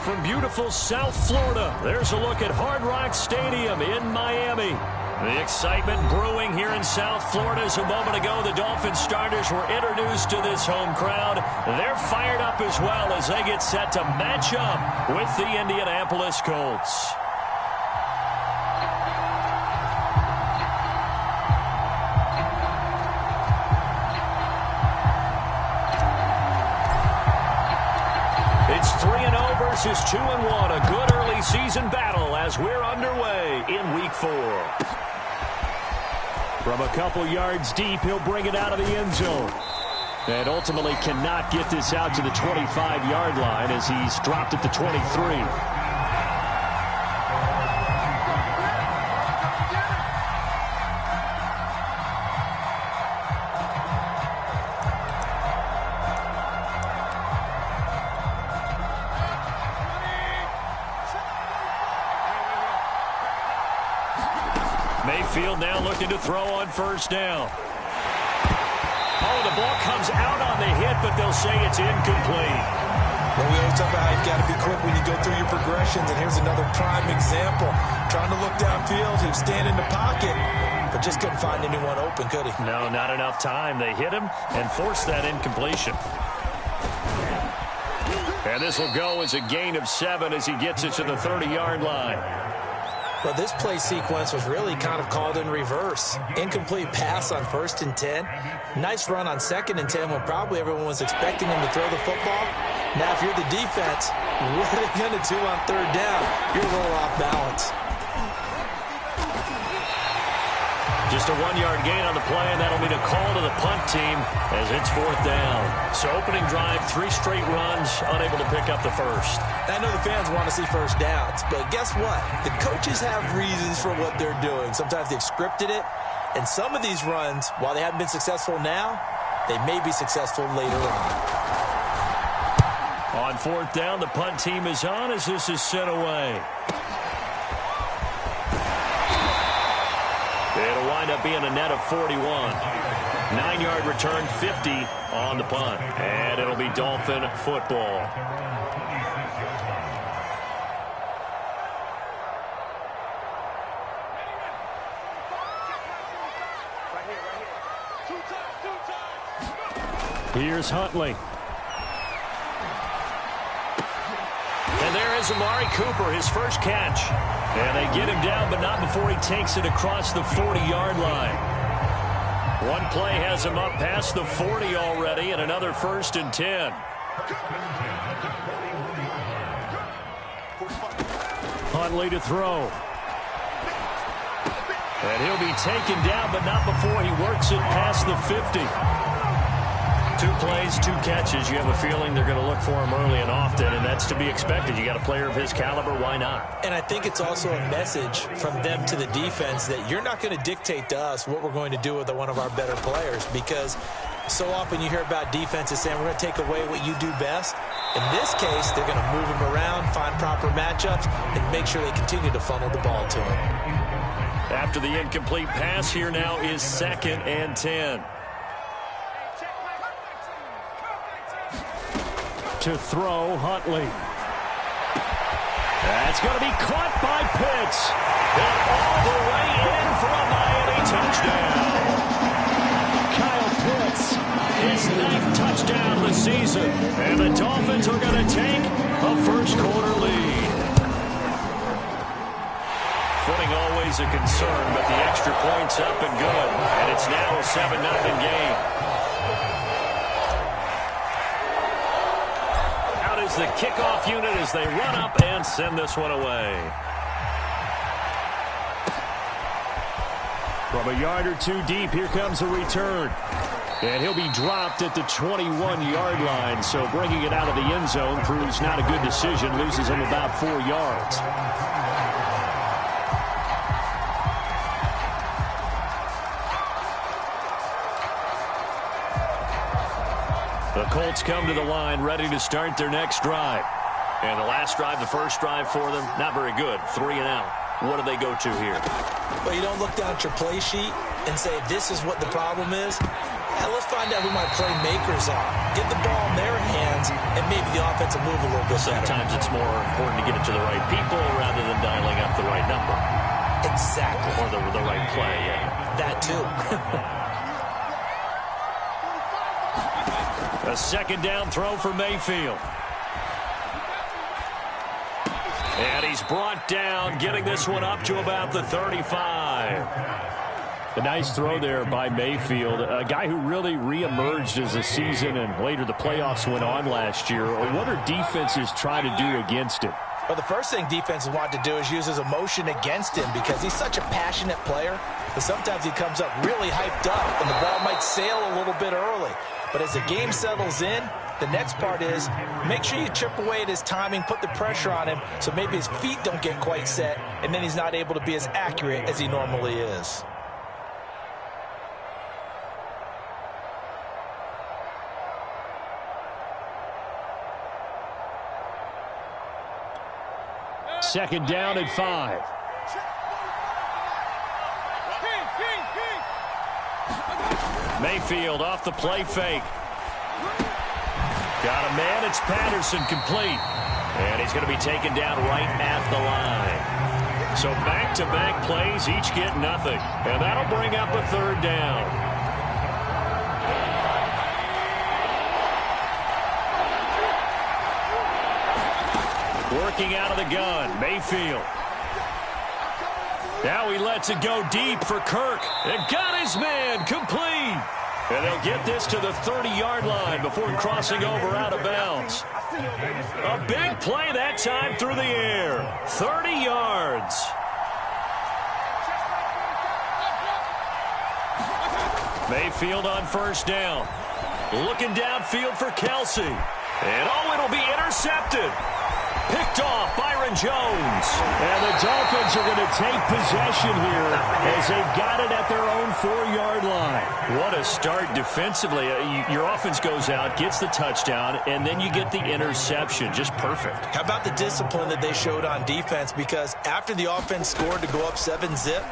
from beautiful South Florida, there's a look at Hard Rock Stadium in Miami. The excitement brewing here in South Florida as a moment ago the Dolphins starters were introduced to this home crowd. They're fired up as well as they get set to match up with the Indianapolis Colts. It's 3-0 versus 2-1. A good early season battle as we're underway in Week 4. From a couple yards deep, he'll bring it out of the end zone. And ultimately cannot get this out to the 25-yard line as he's dropped at the 23. Mayfield now looking to throw on first down. Oh, the ball comes out on the hit, but they'll say it's incomplete. Well, we always talk about how you've got to be quick when you go through your progressions, and here's another prime example. Trying to look downfield, he was standing in the pocket, but just couldn't find anyone open, could he? No, not enough time. They hit him and forced that incompletion. And this will go as a gain of 7 as he gets it to the 30-yard line. Well, this play sequence was really kind of called in reverse. Incomplete pass on 1st and 10. Nice run on 2nd and 10 when probably everyone was expecting him to throw the football. Now, if you're the defense, what are they going to do on 3rd down? You're a little off balance. Just a 1-yard gain on the play, and that'll be the call to the punt team as it's 4th down. So opening drive, 3 straight runs, unable to pick up the first. I know the fans want to see first downs, but guess what? The coaches have reasons for what they're doing. Sometimes they've scripted it, and some of these runs, while they haven't been successful now, they may be successful later on. On 4th down, the punt team is on as this is sent away. It'll wind up being a net of 41. 9-yard return, 50 on the punt. And it'll be Dolphin football. Here's Huntley. And there is Amari Cooper, his first catch. And they get him down, but not before he takes it across the 40-yard line. One play has him up past the 40 already, and another 1st and 10. Huntley to throw. And he'll be taken down, but not before he works it past the 50. 2 plays, 2 catches. You have a feeling they're going to look for him early and often, and that's to be expected. You got a player of his caliber, why not? And I think it's also a message from them to the defense that you're not going to dictate to us what we're going to do with one of our better players, because so often you hear about defenses saying we're going to take away what you do best. In this case, they're going to move him around, find proper matchups, and make sure they continue to funnel the ball to him. After the incomplete pass, here now is 2nd and 10. To throw, Huntley. That's going to be caught by Pitts. And all the way in for a Miami touchdown. Kyle Pitts, his 9th touchdown of the season. And the Dolphins are going to take a first-quarter lead. Footing always a concern, but the extra point's up and good. And it's now a 7-0 game. The kickoff unit as they run up and send this one away. From a yard or 2 deep, here comes a return. And he'll be dropped at the 21-yard line, so bringing it out of the end zone proves not a good decision, loses him about 4 yards. The Colts come to the line, ready to start their next drive. And the last drive, the first drive for them, not very good. 3 and out. What do they go to here? Well, you don't look down at your play sheet and say, this is what the problem is. Yeah, let's find out who my playmakers are. Get the ball in their hands, and maybe the offense will move a little bit better. Sometimes it's more important to get it to the right people rather than dialing up the right number. Exactly. Or the right play, yeah. That too. A second down throw for Mayfield. And he's brought down, getting this one up to about the 35. A nice throw there by Mayfield, a guy who really reemerged as the season and later the playoffs went on last year. What are defenses trying to do against him? Well, the first thing defenses want to do is use his emotion against him because he's such a passionate player that sometimes he comes up really hyped up and the ball might sail a little bit early. But as the game settles in, the next part is make sure you chip away at his timing, put the pressure on him so maybe his feet don't get quite set, and then he's not able to be as accurate as he normally is. Second down and 5. Mayfield off the play fake. Got a man. It's Patterson, complete. And he's going to be taken down right at the line. So back-to-back plays, each get nothing. And that'll bring up a third down. Working out of the gun, Mayfield. Now he lets it go deep for Kirk. And got his man, complete. And they'll get this to the 30-yard line before crossing over out of bounds. A big play that time through the air. 30 yards. Mayfield on first down. Looking downfield for Kelsey. And it'll be intercepted. Picked off Byron Jones. And the Dolphins are going to take possession here as they've got it at their own 4-yard line. What a start defensively. Your offense goes out, gets the touchdown, and then you get the interception. Just perfect. How about the discipline that they showed on defense? Because after the offense scored to go up 7-zip,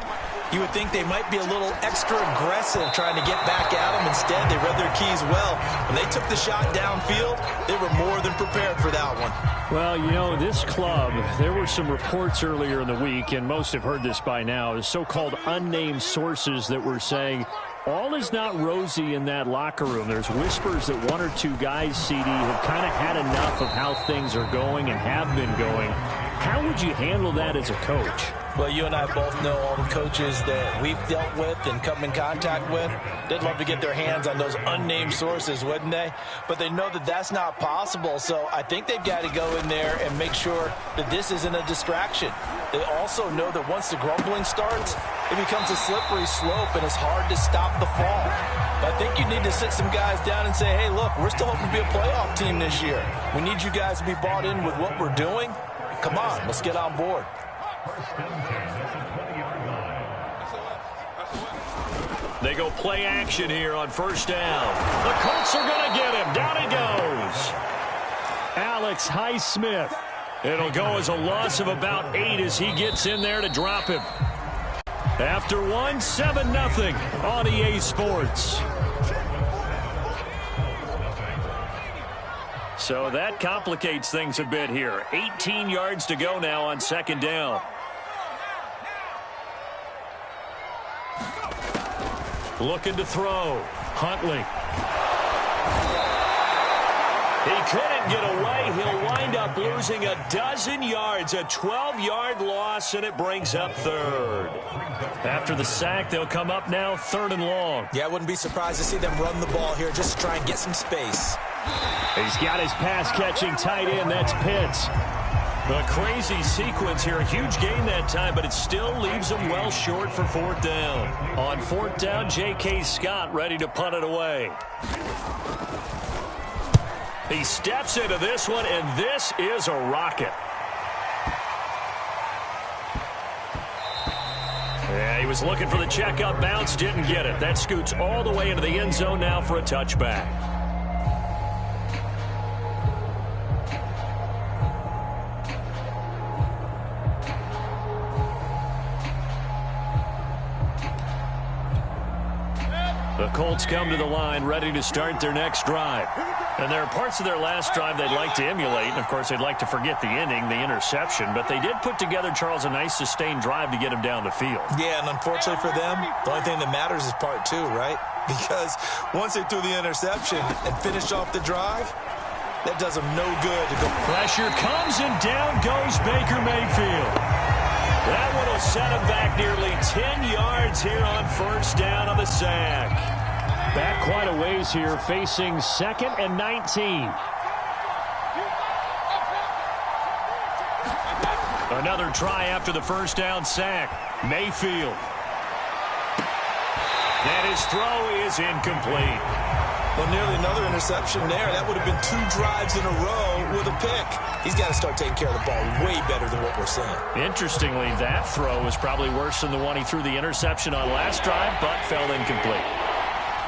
you would think they might be a little extra aggressive trying to get back at them. Instead, they read their keys well. When they took the shot downfield, they were more than prepared for that one. Well, you know, this club, there were some reports earlier in the week, and most have heard this by now, so-called unnamed sources that were saying all is not rosy in that locker room. There's whispers that one or two guys, CD, have kind of had enough of how things are going and have been going. How would you handle that as a coach? Well, you and I both know all the coaches that we've dealt with and come in contact with. They'd love to get their hands on those unnamed sources, wouldn't they? But they know that that's not possible, so I think they've got to go in there and make sure that this isn't a distraction. They also know that once the grumbling starts, it becomes a slippery slope, and it's hard to stop the fall. But I think you need to sit some guys down and say, hey, look, we're still hoping to be a playoff team this year. We need you guys to be bought in with what we're doing. Come on, let's get on board. They go play action here on first down. The Colts are going to get him. Down he goes. Alex Highsmith. It'll go as a loss of about 8 as he gets in there to drop him. After 7-0 on EA Sports. So that complicates things a bit here. 18 yards to go now on second down. Looking to throw. Huntley. He couldn't get away. He'll wind up losing 12 yards. A 12-yard loss, and it brings up third. After the sack, they'll come up now 3rd and long. Yeah, I wouldn't be surprised to see them run the ball here just to try and get some space. He's got his pass-catching tight end. That's Pitts. A crazy sequence here. A huge gain that time, but it still leaves him well short for 4th down. On 4th down, J.K. Scott ready to punt it away. He steps into this one, and this is a rocket. Yeah, he was looking for the checkup bounce, didn't get it. That scoots all the way into the end zone now for a touchback. The Colts come to the line ready to start their next drive. And there are parts of their last drive they'd like to emulate. And, of course, they'd like to forget the inning, the interception. But they did put together, Charles, a nice sustained drive to get him down the field. Yeah, and unfortunately for them, the only thing that matters is part two, right? Because once they threw the interception and finished off the drive, that does them no good to go. Pressure comes, and down goes Baker Mayfield. That one will set him back nearly 10 yards here on first down on the sack. Back quite a ways here, facing 2nd and 19. Another try after the first down sack. Mayfield. And his throw is incomplete. Well, nearly another interception there. That would have been 2 drives in a row with a pick. He's got to start taking care of the ball way better than what we're seeing. Interestingly, that throw was probably worse than the one he threw the interception on last drive, but fell incomplete.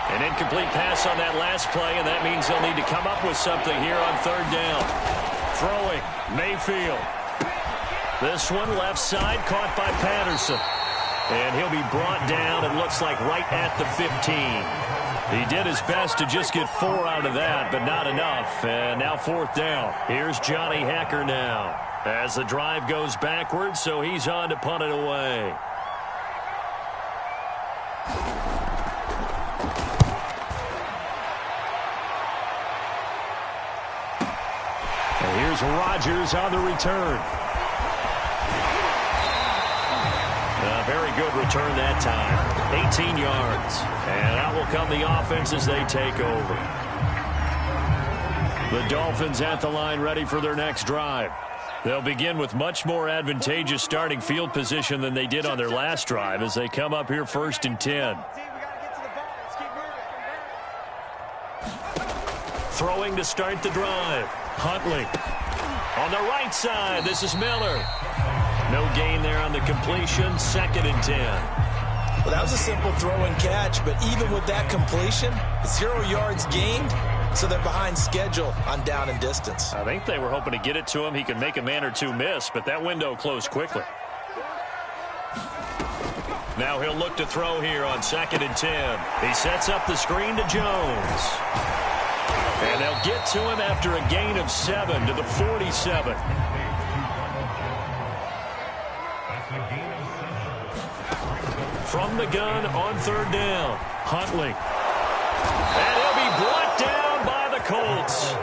An incomplete pass on that last play, and that means they'll need to come up with something here on third down. Throwing, Mayfield. This one left side, caught by Patterson. And he'll be brought down, it looks like, right at the 15. He did his best to just get 4 out of that, but not enough. And now fourth down. Here's Johnny Hecker now as the drive goes backwards, so he's on to punt it away. And here's Rodgers on the return. A very good return that time. 18 yards. And out will come the offense as they take over. The Dolphins at the line ready for their next drive. They'll begin with much more advantageous starting field position than they did on their last drive as they come up here 1st and 10. Throwing to start the drive. Huntley. On the right side, this is Miller. No gain there on the completion, 2nd and 10. Well, that was a simple throw and catch, but even with that completion, 0 yards gained, so they're behind schedule on down and distance. I think they were hoping to get it to him. He could make a man or two miss, but that window closed quickly. Now he'll look to throw here on 2nd and 10. He sets up the screen to Jones. And they'll get to him after a gain of 7 to the 47. From the gun on third down, Huntley. And he'll be brought down by the Colts.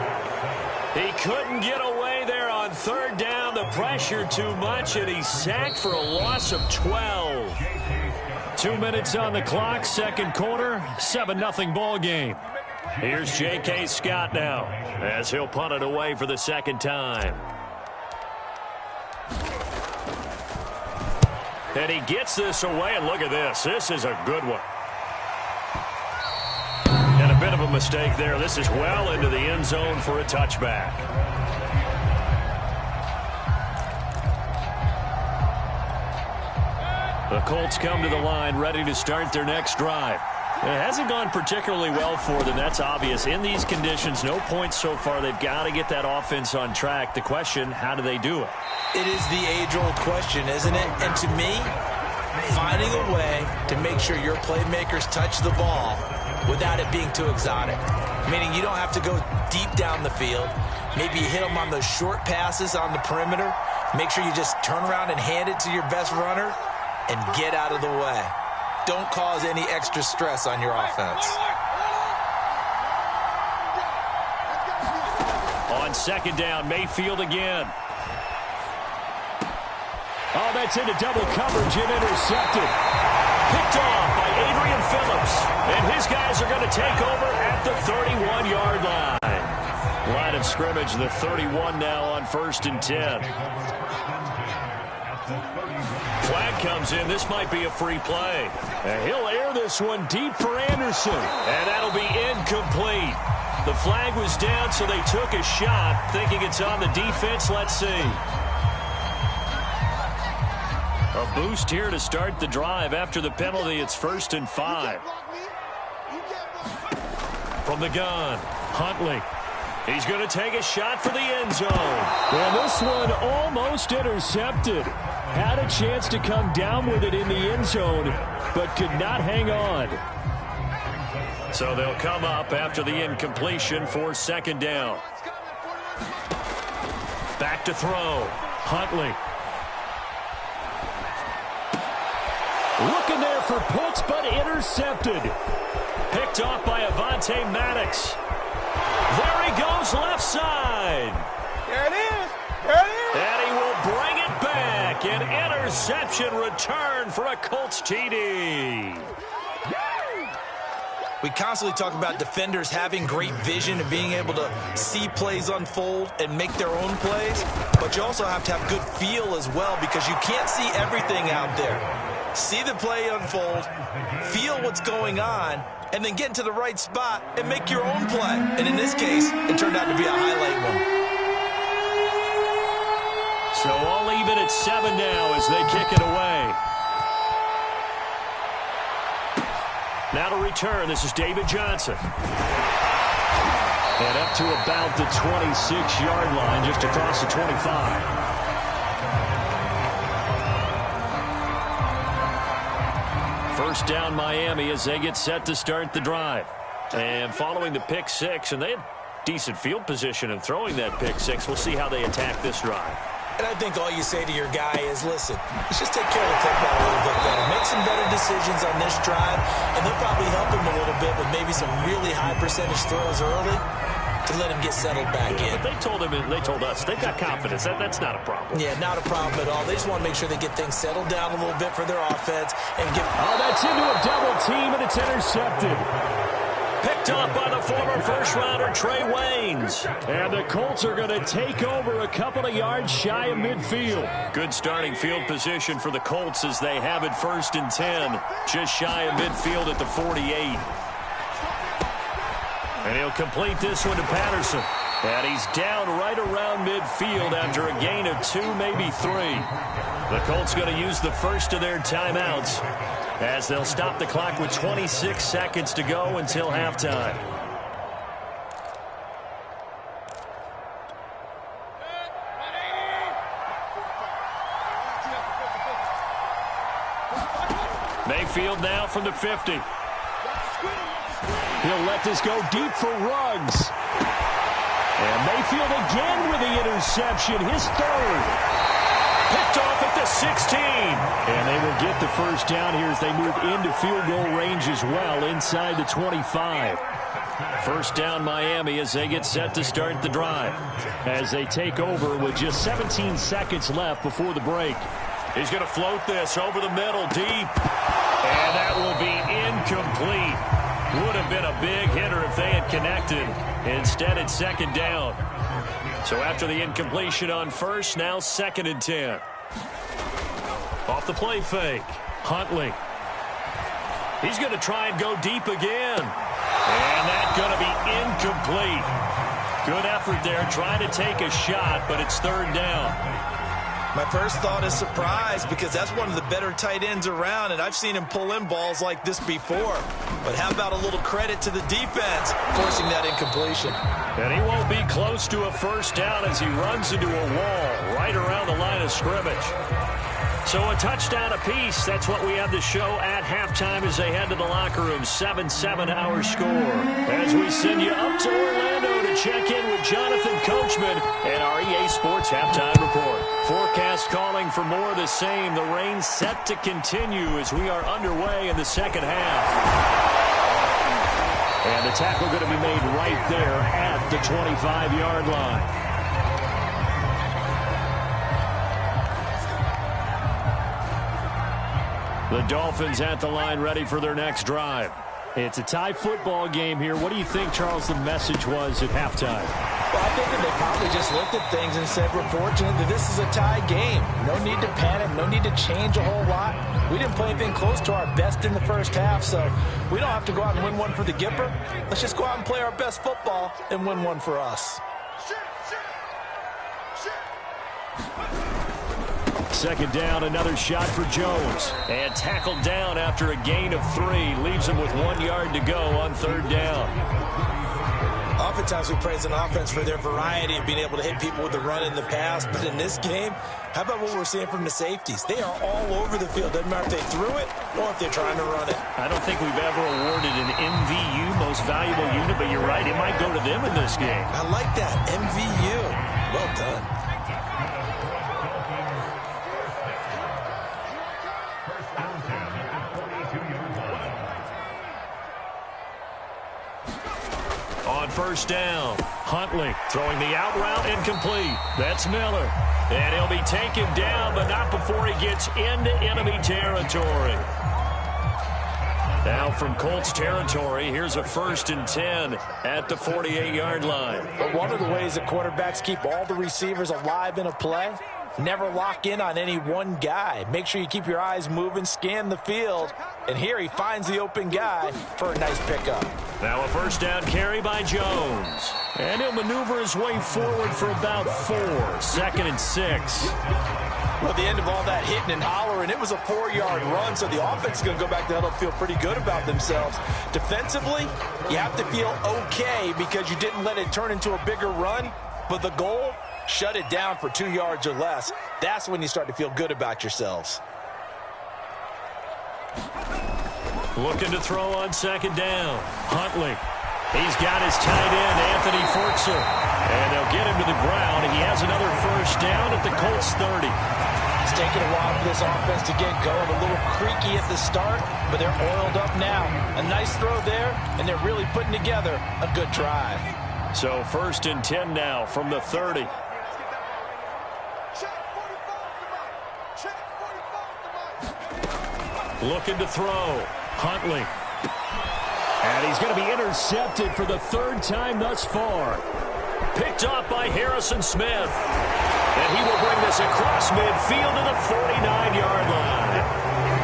He couldn't get away there on third down. The pressure too much, and he's sacked for a loss of 12. 2 minutes on the clock, second quarter, 7-0 ball game. Here's J.K. Scott now as he'll punt it away for the second time. And he gets this away, and look at this. This is a good one. And a bit of a mistake there. This is well into the end zone for a touchback. The Colts come to the line ready to start their next drive. It hasn't gone particularly well for them. That's obvious. In these conditions, no points so far. They've got to get that offense on track. The question, how do they do it? It is the age-old question, isn't it? And to me, finding a way to make sure your playmakers touch the ball without it being too exotic. Meaning you don't have to go deep down the field. Maybe you hit them on those short passes on the perimeter. Make sure you just turn around and hand it to your best runner and get out of the way. Don't cause any extra stress on your offense. On second down, Mayfield again. Oh, that's into double coverage and intercepted. Picked off by Adrian Phillips. And his guys are going to take over at the 31-yard line. Line of scrimmage, the 31 now on 1st and 10. Flag comes in. This might be a free play. And he'll air this one deep for Anderson. And that'll be incomplete. The flag was down, so they took a shot, thinking it's on the defense. Let's see. A boost here to start the drive. After the penalty, it's 1st and 5. From the gun, Huntley. He's going to take a shot for the end zone. Well, this one almost intercepted. Had a chance to come down with it in the end zone, but could not hang on. So they'll come up after the incompletion for second down. Back to throw. Huntley. Looking there for puts, but intercepted. Picked off by Avonte Maddox. There he goes, left side. There it is. There it is. And he will bring it back. An interception return for a Colts TD. We constantly talk about defenders having great vision and being able to see plays unfold and make their own plays. But you also have to have good feel as well because you can't see everything out there. See the play unfold, feel what's going on, and then get into the right spot and make your own play. And in this case, it turned out to be a highlight one. So all even at 7 now as they kick it away. Now to return, this is David Johnson. And up to about the 26-yard line, just across the 25. First down Miami as they get set to start the drive. And following the pick six, and they had decent field position in throwing that pick six. We'll see how they attack this drive. And I think all you say to your guy is, listen, let's just take care of the football a little bit better. Make some better decisions on this drive, and they'll probably help him a little bit with maybe some really high percentage throws early to let him get settled back in. But they told us, they've got confidence. That's not a problem. Yeah, not a problem at all. They just want to make sure they get things settled down a little bit for their offense and get... Oh, that's into a double team, and it's intercepted. Picked off by the former first-rounder Trey Waynes. And the Colts are going to take over a couple of yards shy of midfield. Good starting field position for the Colts as they have it 1st and 10. Just shy of midfield at the 48. And he'll complete this one to Patterson. And he's down right around midfield after a gain of 2, maybe 3. The Colts going to use the first of their timeouts as they'll stop the clock with 26 seconds to go until halftime. Mayfield now from the 50. He'll let this go deep for Ruggs. And Mayfield again with the interception, his 3rd. Picked off at the 16. And they will get the first down here as they move into field goal range as well inside the 25. First down Miami as they get set to start the drive. As they take over with just 17 seconds left before the break. He's going to float this over the middle deep. And that will be incomplete. Would have been a big hitter if they had connected. Instead, it's 2nd down. So after the incompletion on first, now 2nd and 10. Off the play fake. Huntley. He's going to try and go deep again. And that's going to be incomplete. Good effort there, trying to take a shot, but it's 3rd down. My first thought is surprise because that's one of the better tight ends around, and I've seen him pull in balls like this before. But how about a little credit to the defense forcing that incompletion? And he won't be close to a first down as he runs into a wall right around the line of scrimmage. So a touchdown apiece. That's what we have to show at halftime as they head to the locker room. 7-7 our score. As we send you up to Orlando to check in with Jonathan Coachman and our EA Sports Halftime Report. Forecast calling for more of the same. The rain set to continue as we are underway in the second half. And the tackle going to be made right there at the 25-yard line. The Dolphins at the line ready for their next drive. It's a tie football game here. What do you think, Charles, the message was at halftime? Well, I think that they probably just looked at things and said, we're fortunate that this is a tie game. No need to panic. No need to change a whole lot. We didn't play anything close to our best in the first half, so we don't have to go out and win one for the Gipper. Let's just go out and play our best football and win one for us. Second down, another shot for Jones. And tackled down after a gain of 3. Leaves him with 1 yard to go on 3rd down. Oftentimes we praise an offense for their variety of being able to hit people with the run in the pass, but in this game, how about what we're seeing from the safeties? They are all over the field. Doesn't matter if they threw it or if they're trying to run it. I don't think we've ever awarded an MVU, most valuable unit, but you're right, it might go to them in this game. I like that, MVU. Well done. On first down, Huntley throwing the out route incomplete. That's Miller. And he'll be taken down, but not before he gets into enemy territory. Now from Colts territory, here's a 1st and 10 at the 48-yard line. But one of the ways that quarterbacks keep all the receivers alive in a play, never lock in on any one guy. Make sure you keep your eyes moving, scan the field. And here he finds the open guy for a nice pickup. Now a 1st down carry by Jones. And he'll maneuver his way forward for about 4. 2nd and 6. Well, at the end of all that hitting and hollering, it was a 4-yard run, so the offense is going to go back to the huddle, feel pretty good about themselves. Defensively, you have to feel okay because you didn't let it turn into a bigger run, but the goal, shut it down for 2 yards or less. That's when you start to feel good about yourselves. Looking to throw on 2nd down. Huntley. He's got his tight end, Anthony Fortzer. And they'll get him to the ground. He has another 1st down at the Colts 30. It's taken a while for this offense to get going. A little creaky at the start, but they're oiled up now. A nice throw there, and they're really putting together a good drive. So 1st and 10 now from the 30. Looking to throw. Huntley. And he's going to be intercepted for the 3rd time thus far. Picked off by Harrison Smith. And he will bring this across midfield to the 49-yard line.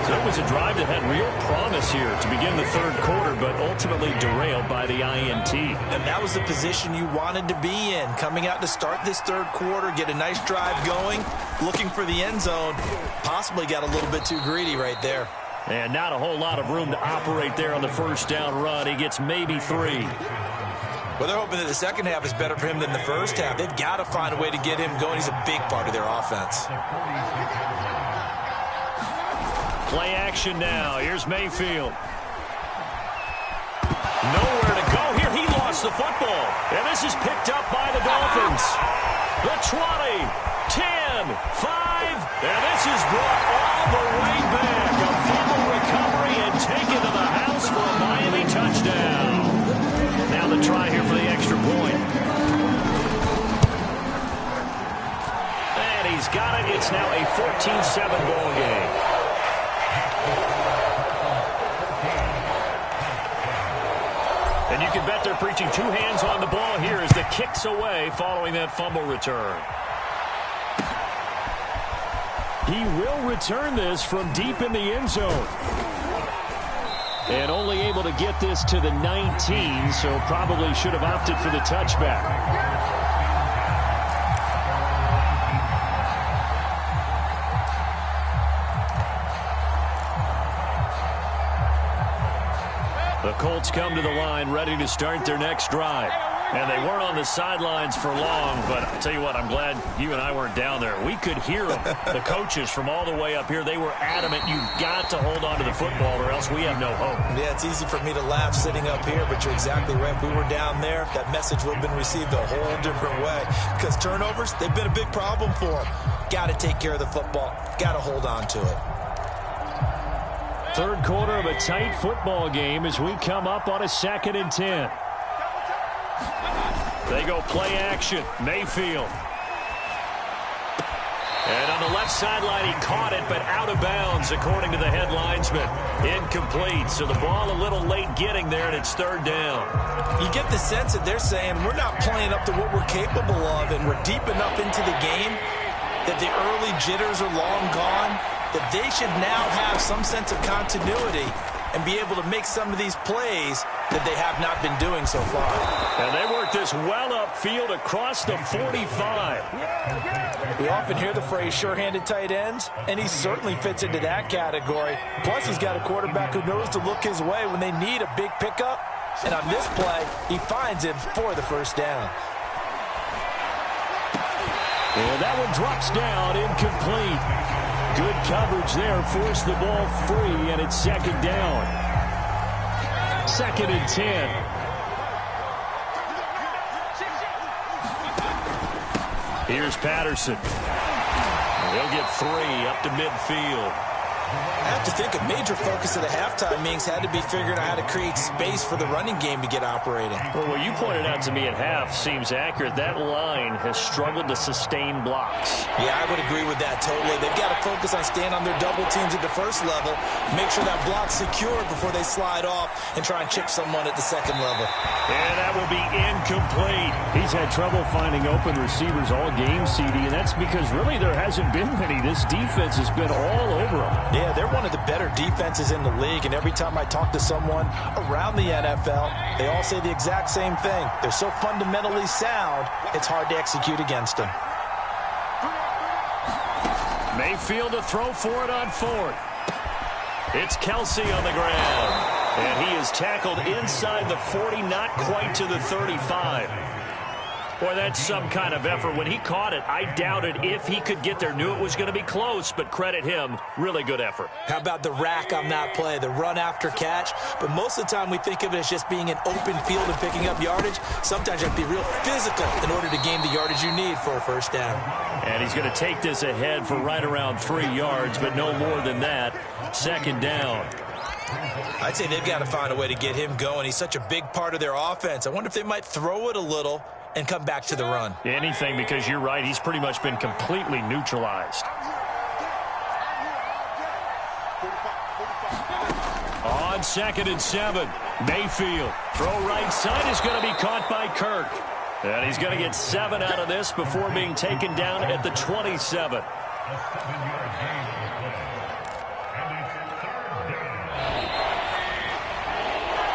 So it was a drive that had real promise here to begin the 3rd quarter, but ultimately derailed by the INT. And that was the position you wanted to be in. Coming out to start this 3rd quarter, get a nice drive going, looking for the end zone. Possibly got a little bit too greedy right there. And not a whole lot of room to operate there on the 1st down run. He gets maybe 3. Well, they're hoping that the second half is better for him than the first half. They've got to find a way to get him going. He's a big part of their offense. Play action now. Here's Mayfield. Nowhere to go here. He lost the football. And this is picked up by the Dolphins. The 20, 10, 5. And this is brought all the way back. A fumble recovery and taken to the house for a Miami touchdown. Now the try here for the extra point. And he's got it. It's now a 14-7 ball game. And you can bet they're preaching 2 hands on the ball here as the kick's away following that fumble return. He will return this from deep in the end zone. And only able to get this to the 19, so probably should have opted for the touchback. The Colts come to the line ready to start their next drive. And they weren't on the sidelines for long, but I'll tell you what, I'm glad you and I weren't down there. We could hear them, the coaches from all the way up here. They were adamant, you've got to hold on to the football or else we have no hope. Yeah, it's easy for me to laugh sitting up here, but you're exactly right. If we were down there, that message would have been received a whole different way. Because turnovers, they've been a big problem for them. Got to take care of the football. Got to hold on to it. 3rd quarter of a tight football game as we come up on a 2nd and 10. They go play action. Mayfield. And on the left sideline, he caught it, but out of bounds, according to the head linesman. Incomplete, so the ball a little late getting there, and it's 3rd down. You get the sense that they're saying we're not playing up to what we're capable of, and we're deep enough into the game that the early jitters are long gone, that they should now have some sense of continuity and be able to make some of these plays that they have not been doing so far. And they work this well upfield across the 45. We often hear the phrase sure-handed tight ends, and he certainly fits into that category. Plus, he's got a quarterback who knows to look his way when they need a big pickup And on this play, he finds him for the first down. And that one drops down, incomplete. Good coverage there, forced the ball free, and it's second down. 2nd and 10. Here's Patterson. He'll get 3 up to midfield. I have to think a major focus of the halftime meetings had to be figuring out how to create space for the running game to get operating. Well, what you pointed out to me at half seems accurate. That line has struggled to sustain blocks. Yeah, I would agree with that totally. They've got to focus on staying on their double teams at the first level, make sure that block's secure before they slide off and try and chip someone at the second level. And that will be incomplete. He's had trouble finding open receivers all game, CD, and that's because really there hasn't been many. This defense has been all over him. Yeah, they're one of the better defenses in the league, and every time I talk to someone around the NFL, they all say the exact same thing. They're so fundamentally sound, it's hard to execute against them. Mayfield to throw for it on 4th. It's Kelsey on the ground, and he is tackled inside the 40, not quite to the 35. Boy, that's some kind of effort. When he caught it, I doubted if he could get there. Knew it was going to be close, but credit him. Really good effort. How about the rack on that play, the run after catch? But most of the time we think of it as just being an open field and picking up yardage. Sometimes you have to be real physical in order to gain the yardage you need for a first down. And he's going to take this ahead for right around 3 yards, but no more than that. 2nd down. I'd say they've got to find a way to get him going. He's such a big part of their offense. I wonder if they might throw it a little and come back to the run. Anything, because you're right. He's pretty much been completely neutralized. On 2nd and 7, Mayfield. Throw right side is going to be caught by Kirk. And he's going to get 7 out of this before being taken down at the 27.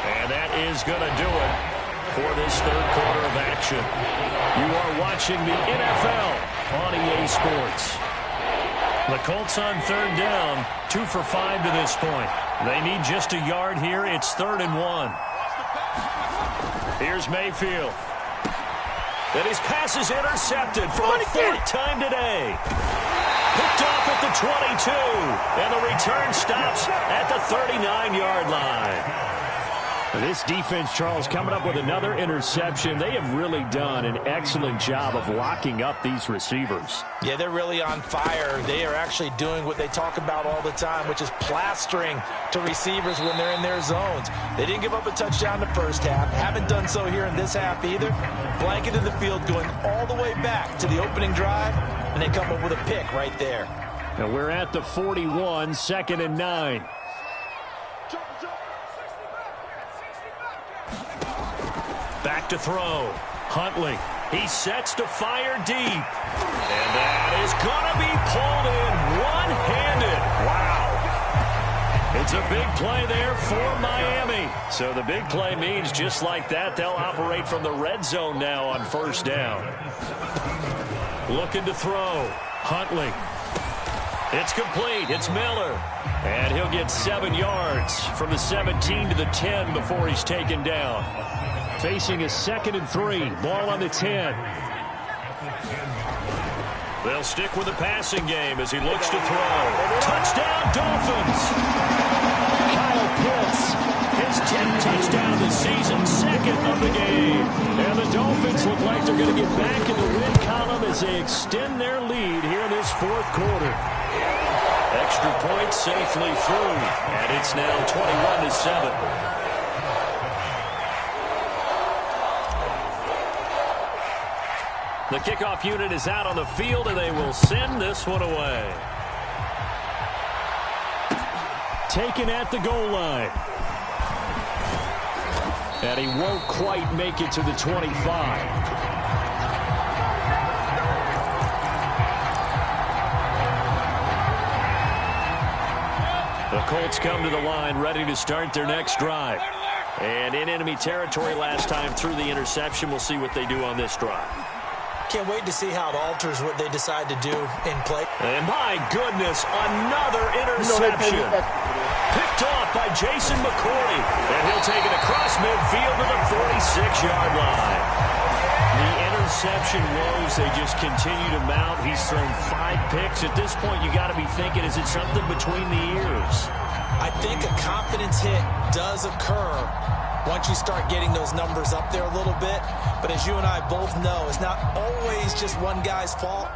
And that is going to do it for this 3rd quarter of action. You are watching the NFL on EA Sports. The Colts on 3rd down, 2 for 5 to this point. They need just a yard here. It's 3rd and 1. Here's Mayfield. And his pass is intercepted for the 4th time today. Picked off at the 22, and the return stops at the 39-yard line. This defense, Charles, coming up with another interception. They have really done an excellent job of locking up these receivers. Yeah, they're really on fire. They are actually doing what they talk about all the time, which is plastering to receivers when they're in their zones. They didn't give up a touchdown the first half. Haven't done so here in this half either. Blanketed the field going all the way back to the opening drive, and they come up with a pick right there. Now we're at the 41, 2nd and 9. Back to throw. Huntley. He sets to fire deep. And that is going to be pulled in one-handed. Wow. It's a big play there for Miami. So the big play means just like that, they'll operate from the red zone now on 1st down. Looking to throw. Huntley. It's complete. It's Miller. And he'll get 7 yards from the 17 to the 10 before he's taken down. Facing a 2nd and 3. Ball on the 10. They'll stick with the passing game as he looks to throw. Touchdown, Dolphins! Kyle Pitts, his 10th touchdown of the season, 2nd of the game. And the Dolphins look like they're going to get back in the win column as they extend their lead here in this 4th quarter. Extra point safely through, and it's now 21-7. The kickoff unit is out on the field, and they will send this one away. Taken at the goal line. And he won't quite make it to the 25. The Colts come to the line ready to start their next drive. And in enemy territory last time through the interception. We'll see what they do on this drive. Can't wait to see how it alters what they decide to do in play. And my goodness, another interception. Picked off by Jason McCourty, and he'll take it across midfield to the 46-yard line. The interception woes, they just continue to mount. He's thrown 5 picks. At this point, you got to be thinking, is it something between the ears? I think a confidence hit does occur once you start getting those numbers up there a little bit. But as you and I both know, it's not always just one guy's fault.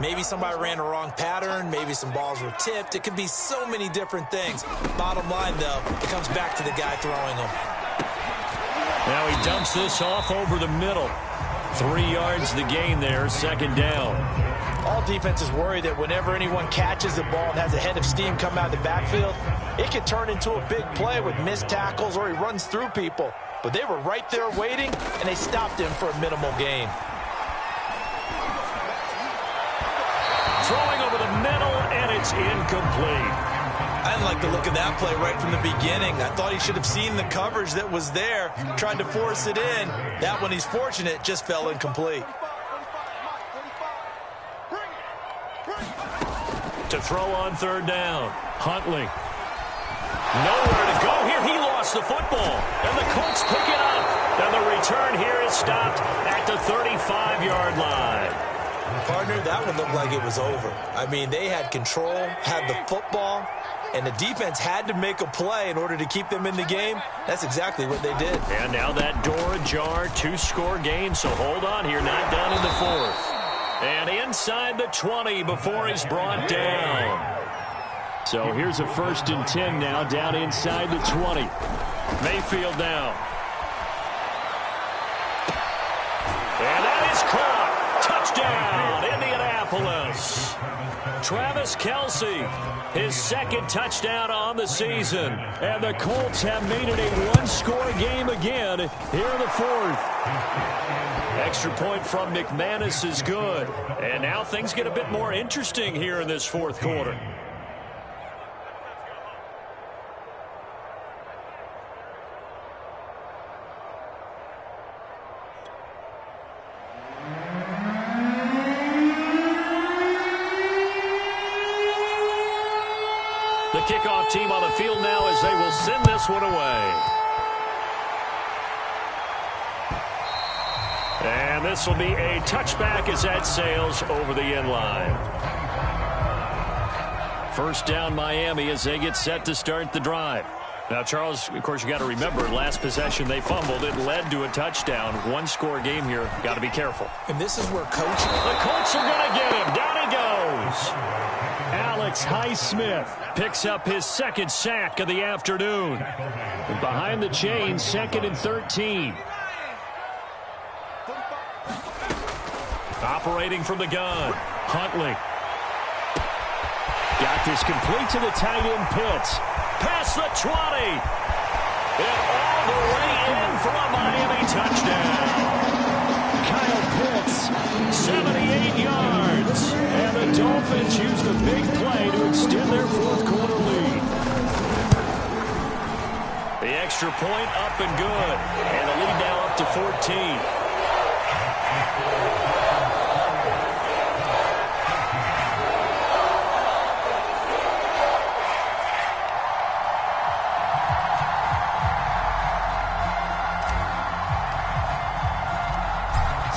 Maybe somebody ran a wrong pattern. Maybe some balls were tipped. It could be so many different things. Bottom line, though, it comes back to the guy throwing them. Now he dumps this off over the middle. 3 yards the gain there, second down. All defenses worry that whenever anyone catches the ball and has a head of steam come out of the backfield, it can turn into a big play with missed tackles or he runs through people. But they were right there waiting, and they stopped him for a minimal gain. Throwing over the middle, and it's incomplete. I didn't like the look of that play right from the beginning. I thought he should have seen the coverage that was there, tried to force it in. That one, he's fortunate, just fell incomplete. To throw on third down, Huntley. Nowhere to go here. He lost the football, and the Colts pick it up. And the return here is stopped at the 35-yard line. Partner, that one looked like it was over. I mean, they had control, had the football, and the defense had to make a play in order to keep them in the game. That's exactly what they did. And now that door ajar, 2-score game, so hold on here, not done in the fourth. And inside the 20 before he's brought down. So here's a 1st and 10 now, down inside the 20. Mayfield now. And that is caught. Touchdown, Indianapolis. Travis Kelce, his 2nd touchdown on the season. And the Colts have made it a 1-score game again here in the 4th. Extra point from McManus is good. And now things get a bit more interesting here in this 4th quarter. The kickoff team on the field now as they will send this one away. And this will be a touchback as that sails over the end line. First down Miami as they get set to start the drive. Now, Charles, of course, you got to remember, last possession they fumbled. It led to a touchdown. 1-score game here. Got to be careful. And this is where coaching. The Colts are going to get him. Down he goes. Alex Highsmith picks up his 2nd sack of the afternoon. And behind the chain, 2nd and 13. Operating from the gun, Huntley. Got this complete to the tight end Pitts. Past the 20. And all the way in for a Miami touchdown. Kyle Pitts, 78 yards. And the Dolphins use the big play to extend their 4th quarter lead. The extra point up and good. And the lead now up to 14.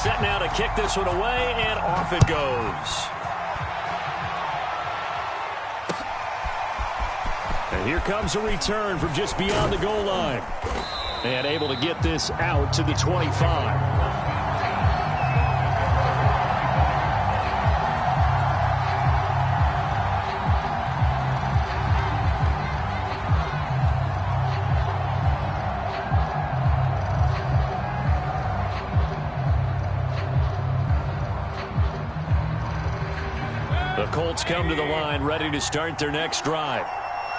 Set now to kick this one away, and off it goes. And here comes a return from just beyond the goal line. And able to get this out to the 25. The Colts come to the line ready to start their next drive.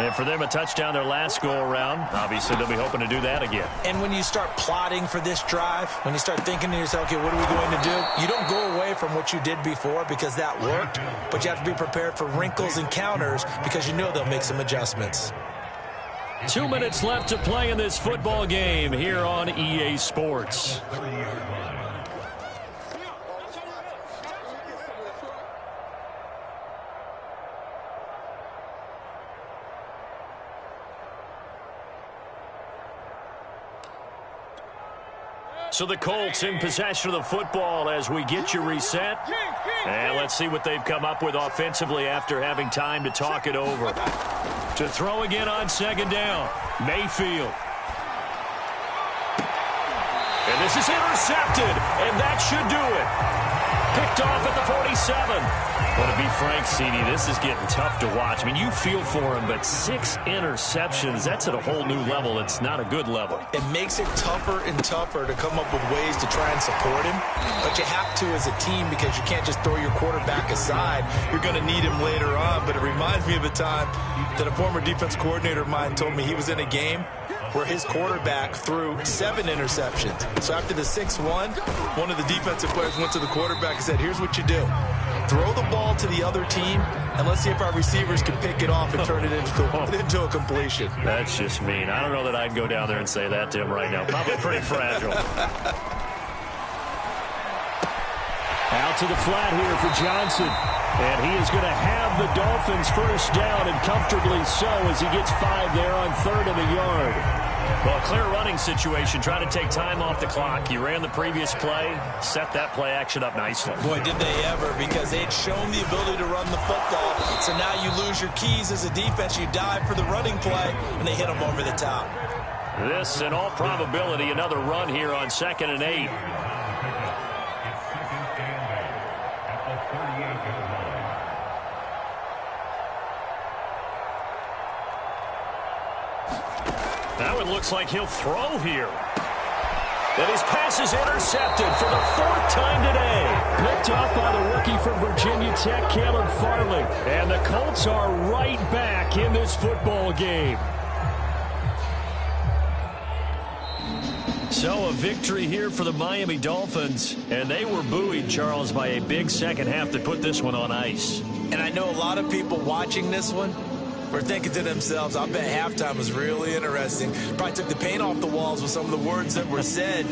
And for them, a touchdown their last go-around. Obviously, they'll be hoping to do that again. And when you start plotting for this drive, when you start thinking to yourself, okay, what are we going to do? You don't go away from what you did before because that worked, but you have to be prepared for wrinkles and counters because you know they'll make some adjustments. 2 minutes left to play in this football game here on EA Sports. So the Colts in possession of the football as we get you reset. And let's see what they've come up with offensively after having time to talk it over. To throw again on second down, Mayfield. And this is intercepted, and that should do it. Picked off at the 47. Well, to be frank, CD, this is getting tough to watch. I mean, you feel for him, but 6 interceptions, that's at a whole new level. It's not a good level. It makes it tougher and tougher to come up with ways to try and support him. But you have to as a team because you can't just throw your quarterback aside. You're going to need him later on. But it reminds me of a time that a former defense coordinator of mine told me he was in a game where his quarterback threw 7 interceptions. So after the 6-1, one of the defensive players went to the quarterback and said, here's what you do. Throw the ball to the other team, and let's see if our receivers can pick it off and turn it into a completion. That's just mean. I don't know that I'd go down there and say that to him right now. Probably pretty fragile. Out to the flat here for Johnson. And he is going to have the Dolphins first down, and comfortably so, as he gets 5 there on 3rd and a yard. Well, clear running situation. Try to take time off the clock. You ran the previous play, set that play action up nicely. Boy, did they ever, because they'd shown the ability to run the football. So now you lose your keys as a defense. You dive for the running play, and they hit them over the top. This, in all probability, another run here on 2nd and 8. Now it looks like he'll throw here. And his pass is intercepted for the 4th time today. Picked off by the rookie from Virginia Tech, Caleb Farley. And the Colts are right back in this football game. So a victory here for the Miami Dolphins. And they were buoyed, Charles, by a big second half that put this one on ice. And I know a lot of people watching this one were thinking to themselves, I bet halftime was really interesting. Probably took the paint off the walls with some of the words that were said.